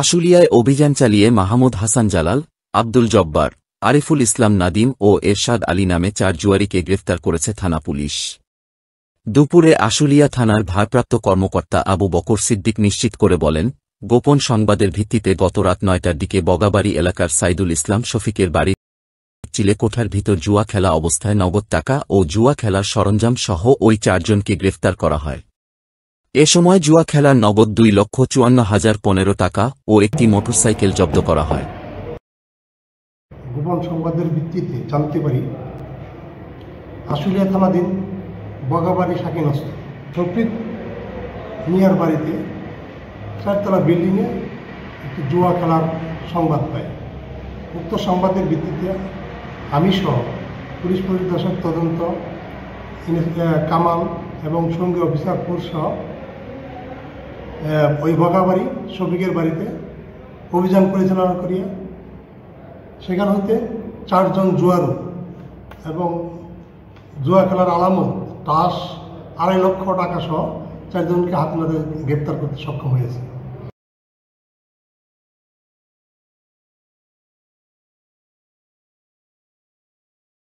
আশুলিয়ায় অভিযান চালিয়ে মাহমুদ হাসান জালাল, আব্দুল জব্বার, আরিফুল ইসলাম নাদিম ও এরশাদ আলী নামে 4 জুয়ারিকে গ্রেফতার করেছে থানা পুলিশ। দুপুরে আশুলিয়া থানার ভারপ্রাপ্ত কর্মকর্তা আবু বকর সিদ্দিক নিশ্চিত করে বলেন, গোপন সংবাদের ভিত্তিতে গত রাত 9টার দিকে বগাবাড়ি এলাকার সাইদুল ইসলাম শফিকের বাড়ি চিলেকোঠার ভিতর জুয়া খেলা অবস্থায় নগদ টাকা ও জুয়া খেলার সরঞ্জাম সহ ওই 4 জনকে গ্রেফতার করা হয়। এ সময় জুয়া খেলার নগদ 2,54,015 টাকা ও একটি মোটরসাইকেল জব্দ করা হয়। গোপন সংবাদের ভিত্তিতে জানতে পারি আশুলিয়া থানাধীন বগাবাড়ি শাকিনস্থ শফিক মিয়ার বাড়িতে 4তলা বিল্ডিংয়ে একটি জুয়া খেলার সংবাদ পাই। উক্ত সংবাদের ভিত্তিতে আমি সহ পুলিশ পরিদর্শক তদন্ত কামাল এবং সঙ্গী অফিসার ফোর্স সহ ওই বগাবাড়ি শফিকের বাড়িতে অভিযান পরিচালনা করিয়া সেখান হতে 4 জন জুয়ারু এবং জুয়া খেলার আলামত তাস 2.5 লক্ষ টাকা সহ 4 জনকে হাতে নাতে গ্রেপ্তার করতে সক্ষম হয়েছে।